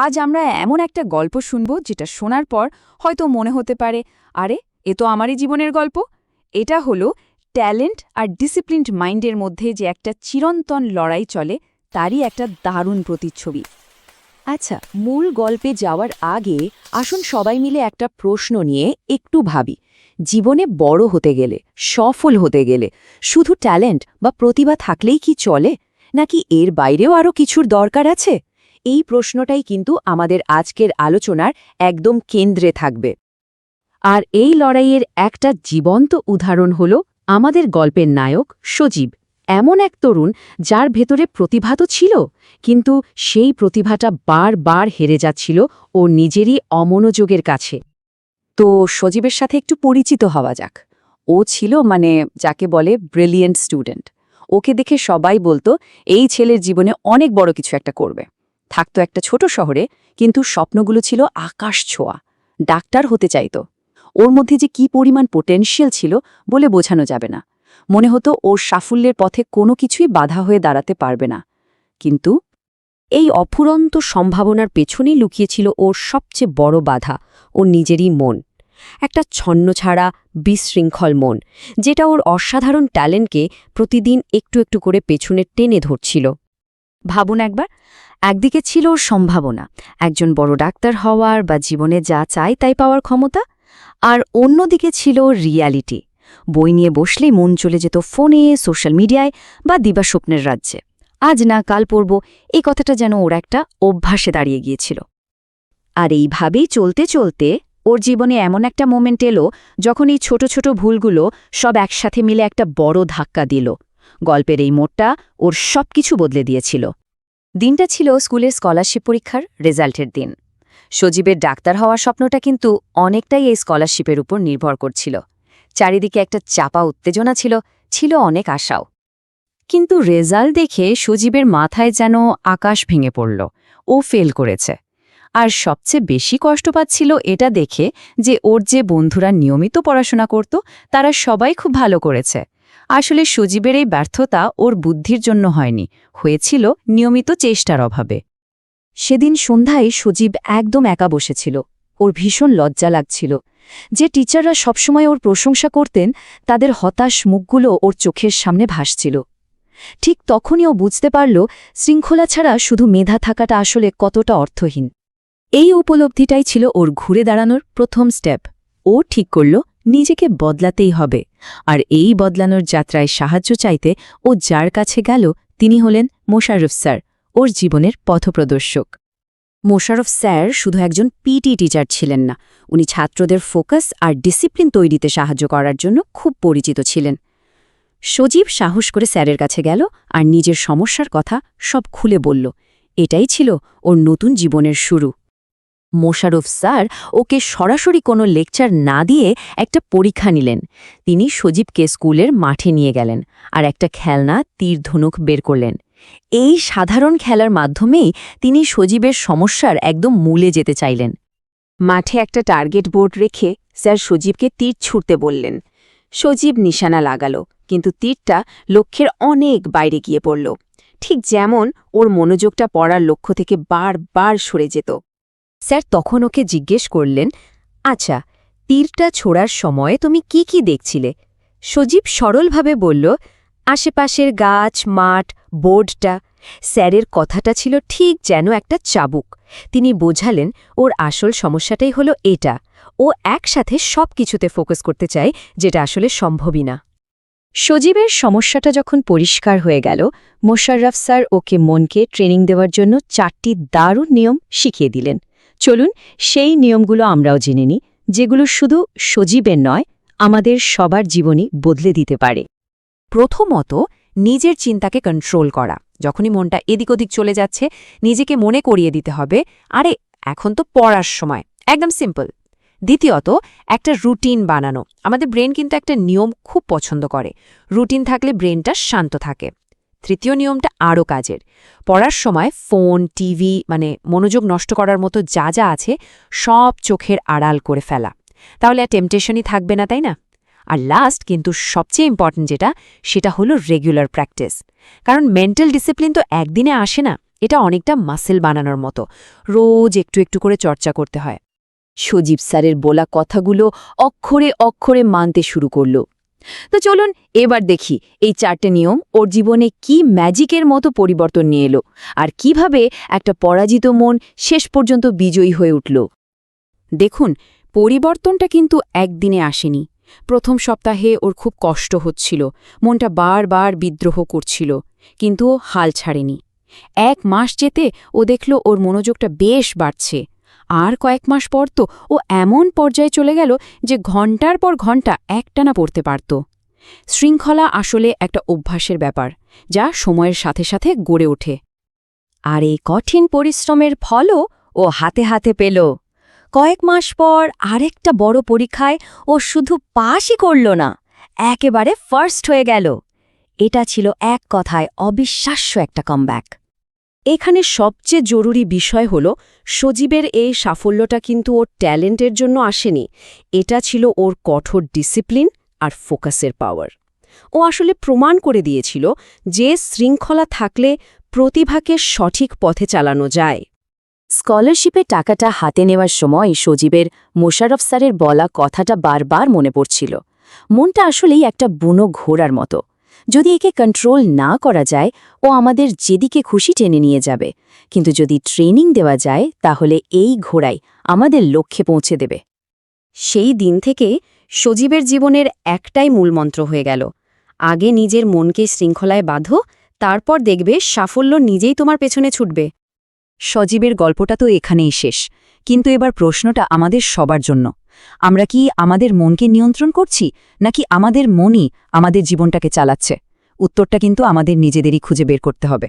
আজ আমরা এমন একটা গল্প শুনব যেটা শোনার পর হয়তো মনে হতে পারে, আরে এ তো আমারই জীবনের গল্প। এটা হলো ট্যালেন্ট আর ডিসিপ্লিনড মাইন্ডের মধ্যে যে একটা চিরন্তন লড়াই চলে, তারই একটা দারুণ প্রতিচ্ছবি। আচ্ছা, মূল গল্পে যাওয়ার আগে আসুন সবাই মিলে একটা প্রশ্ন নিয়ে একটু ভাবি। জীবনে বড় হতে গেলে, সফল হতে গেলে শুধু ট্যালেন্ট বা প্রতিভা থাকলেই কি চলে, নাকি এর বাইরেও আরও কিছুর দরকার আছে? এই প্রশ্নটাই কিন্তু আমাদের আজকের আলোচনার একদম কেন্দ্রে থাকবে। আর এই লড়াইয়ের একটা জীবন্ত উদাহরণ হল আমাদের গল্পের নায়ক সজীব। এমন এক তরুণ যার ভেতরে প্রতিভা তো ছিল, কিন্তু সেই প্রতিভাটা বারবার হেরে যাচ্ছিল ওর নিজেরই অমনোযোগের কাছে। তো সজীবের সাথে একটু পরিচিত হওয়া যাক। ও ছিল যাকে বলে ব্রিলিয়েন্ট স্টুডেন্ট। ওকে দেখে সবাই বলতো এই ছেলের জীবনে অনেক বড় কিছু একটা করবে। থাকতো একটা ছোট শহরে, কিন্তু স্বপ্নগুলো ছিল আকাশ ছোঁয়া। ডাক্তার হতে চাইতো। ওর মধ্যে যে কি পরিমাণ পোটেনশিয়াল ছিল বলে বোঝানো যাবে না। মনে হতো ওর সাফল্যের পথে কোনো কিছুই বাধা হয়ে দাঁড়াতে পারবে না। কিন্তু এই অফুরন্ত সম্ভাবনার পেছনেই লুকিয়েছিল ওর সবচেয়ে বড় বাধা, ওর নিজেরই মন। একটা ছন্নছাড়া বিশৃঙ্খল মন, যেটা ওর অসাধারণ ট্যালেন্টকে প্রতিদিন একটু একটু করে পেছনে টেনে ধরছিল। ভাবুন একবার, একদিকে ছিল ওর সম্ভাবনা, একজন বড় ডাক্তার হওয়ার বা জীবনে যা চাই তাই পাওয়ার ক্ষমতা, আর অন্যদিকে ছিল রিয়ালিটি। বই নিয়ে বসলেই মন চলে যেত ফোনে, সোশ্যাল মিডিয়ায় বা দিবাস্বপ্নের রাজ্যে। আজ না কাল পড়ব, এই কথাটা যেন ওর একটা অভ্যাসে দাঁড়িয়ে গিয়েছিল। আর এইভাবেই চলতে চলতে ওর জীবনে এমন একটা মোমেন্ট এলো যখন এই ছোট ছোট ভুলগুলো সব একসাথে মিলে একটা বড় ধাক্কা দিল। গল্পের এই মোড়টা ওর সবকিছু বদলে দিয়েছিল। দিনটা ছিল স্কুলের স্কলারশিপ পরীক্ষার রেজাল্টের দিন। সজীবের ডাক্তার হওয়ার স্বপ্নটা কিন্তু অনেকটাই এই স্কলারশিপের উপর নির্ভর করছিল। চারিদিকে একটা চাপা উত্তেজনা ছিল, ছিল অনেক আশাও। কিন্তু রেজাল্ট দেখে সজীবের মাথায় যেন আকাশ ভেঙে পড়ল। ও ফেল করেছে। আর সবচেয়ে বেশি কষ্ট পাচ্ছিল এটা দেখে যে ওর যে বন্ধুরা নিয়মিত পড়াশোনা করত তারা সবাই খুব ভালো করেছে। আসলে সজীবের এই ব্যর্থতা ওর বুদ্ধির জন্য হয়নি, হয়েছিল নিয়মিত চেষ্টার অভাবে। সেদিন সন্ধ্যায় সজীব একদম একা বসেছিল। ওর ভীষণ লজ্জা লাগছিল। যে টিচাররা সবসময় ওর প্রশংসা করতেন, তাদের হতাশ মুখগুলো ওর চোখের সামনে ভাসছিল। ঠিক তখনই ও বুঝতে পারল শৃঙ্খলা ছাড়া শুধু মেধা থাকাটা আসলে কতটা অর্থহীন। এই উপলব্ধিটাই ছিল ওর ঘুরে দাঁড়ানোর প্রথম স্টেপ। ও ঠিক করল নিজেকে বদলাতেই হবে। আর এই বদলানোর যাত্রায় সাহায্য চাইতে ও যার কাছে গেল তিনি হলেন মোশাররফ স্যার, ওর জীবনের পথপ্রদর্শক। মোশাররফ স্যার শুধু একজন পিটি টিচার ছিলেন না, উনি ছাত্রদের ফোকাস আর ডিসিপ্লিন তৈরিতে সাহায্য করার জন্য খুব পরিচিত ছিলেন। সজীব সাহস করে স্যারের কাছে গেল আর নিজের সমস্যার কথা সব খুলে বলল। এটাই ছিল ওর নতুন জীবনের শুরু। মোশাররফ স্যার ওকে সরাসরি কোনো লেকচার না দিয়ে একটা পরীক্ষা নিলেন। তিনি সজীবকে স্কুলের মাঠে নিয়ে গেলেন আর একটা খেলনা তীর ধনুক বের করলেন। এই সাধারণ খেলার মাধ্যমেই তিনি সজীবের সমস্যার একদম মূলে যেতে চাইলেন। মাঠে একটা টার্গেট বোর্ড রেখে স্যার সজীবকে তীর ছুঁড়তে বললেন। সজীব নিশানা লাগালো, কিন্তু তীরটা লক্ষ্যের অনেক বাইরে গিয়ে পড়ল। ঠিক যেমন ওর মনোযোগটা পড়ার লক্ষ্য থেকে বারবার সরে যেত। স্যার তখন ওকে জিজ্ঞেস করলেন, আচ্ছা, তীরটা ছোড়ার সময় তুমি কি কি দেখছিলে? সজীব সরলভাবে বলল, আশেপাশের গাছ, মাঠ, বোর্ডটা। স্যারের কথাটা ছিল ঠিক যেন একটা চাবুক। তিনি বোঝালেন ওর আসল সমস্যাটাই হলো এটা, ও একসাথে সব কিছুতে ফোকাস করতে চায়, যেটা আসলে সম্ভবই না। সজীবের সমস্যাটা যখন পরিষ্কার হয়ে গেল, মোশাররফ স্যার ওকে মনকে ট্রেনিং দেওয়ার জন্য 4টি দারুণ নিয়ম শিখিয়ে দিলেন। চলুন সেই নিয়মগুলো আমরাও জেনে নিই, যেগুলো শুধু সজীবের নয়, আমাদের সবার জীবনই বদলে দিতে পারে। প্রথমত, নিজের চিন্তাকে কন্ট্রোল করা। যখনই মনটা এদিক ওদিক চলে যাচ্ছে, নিজেকে মনে করিয়ে দিতে হবে, আরে এখন তো পড়ার সময়। একদম সিম্পল। দ্বিতীয়ত, একটা রুটিন বানানো। আমাদের ব্রেন কিন্তু একটা নিয়ম খুব পছন্দ করে। রুটিন থাকলে ব্রেনটা শান্ত থাকে। তৃতীয় নিয়মটা আরও কাজের। পড়ার সময় ফোন, টিভি মনোযোগ নষ্ট করার মতো যা যা আছে সব চোখের আড়াল করে ফেলা। তাহলে আর টেম্পটেশনই থাকবে না, তাই না? আর লাস্ট কিন্তু সবচেয়ে ইম্পর্টেন্ট যেটা, সেটা হলো রেগুলার প্র্যাকটিস। কারণ মেন্টাল ডিসিপ্লিন তো একদিনে আসে না, এটা অনেকটা মাসেল বানানোর মতো, রোজ একটু একটু করে চর্চা করতে হয়। সজীব স্যারের বলা কথাগুলো অক্ষরে অক্ষরে মানতে শুরু করল। তো চলুন এবার দেখি এই 4টে নিয়ম ওর জীবনে কি ম্যাজিকের মতো পরিবর্তন নিয়ে এলো, আর কিভাবে একটা পরাজিত মন শেষ পর্যন্ত বিজয়ী হয়ে উঠল। দেখুন, পরিবর্তনটা কিন্তু একদিনে আসেনি। প্রথম সপ্তাহে ওর খুব কষ্ট হচ্ছিল, মনটা বারবার বিদ্রোহ করছিল, কিন্তু ও হাল ছাড়েনি। 1 মাস যেতে ও দেখল ওর মনোযোগটা বেশ বাড়ছে। আর কয়েক মাস পর তো ও এমন পর্যায়ে চলে গেল যে ঘন্টার পর ঘন্টা একটানা পড়তে পারত। শৃঙ্খলা আসলে একটা অভ্যাসের ব্যাপার, যা সময়ের সাথে সাথে গড়ে ওঠে। আর এই কঠিন পরিশ্রমের ফলও ও হাতে হাতে পেল। কয়েক মাস পর আরেকটা বড় পরীক্ষায় ও শুধু পাসই করল না, একেবারে ফার্স্ট হয়ে গেল। এটা ছিল এক কথায় অবিশ্বাস্য একটা কামব্যাক। এখানে সবচেয়ে জরুরি বিষয় হল, সজীবের এই সাফল্যটা কিন্তু ওর ট্যালেন্টের জন্য আসেনি, এটা ছিল ওর কঠোর ডিসিপ্লিন আর ফোকাসের পাওয়ার। ও আসলে প্রমাণ করে দিয়েছিল যে শৃঙ্খলা থাকলে প্রতিভাকে সঠিক পথে চালানো যায়। স্কলারশিপে টাকাটা হাতে নেওয়ার সময় সজীবের মোশাররফ স্যারের বলা কথাটা বারবার মনে পড়ছিল। মনটা আসলেই একটা বুনো ঘোড়ার মতো, যদি একে কন্ট্রোল না করা যায় ও আমাদের যেদিকে খুশি টেনে নিয়ে যাবে, কিন্তু যদি ট্রেনিং দেওয়া যায় তাহলে এই ঘোড়াই আমাদের লক্ষ্যে পৌঁছে দেবে। সেই দিন থেকে সজীবের জীবনের একটাই মূলমন্ত্র হয়ে গেল, আগে নিজের মনকে শৃঙ্খলায় বাঁধো, তারপর দেখবে সাফল্য নিজেই তোমার পেছনে ছুটবে। সজীবের গল্পটা তো এখানেই শেষ, কিন্তু এবার প্রশ্নটা আমাদের সবার জন্য। আমরা কি আমাদের মনকে নিয়ন্ত্রণ করছি, নাকি আমাদের মনই আমাদের জীবনটাকে চালাচ্ছে? উত্তরটা কিন্তু আমাদের নিজেদেরই খুঁজে বের করতে হবে।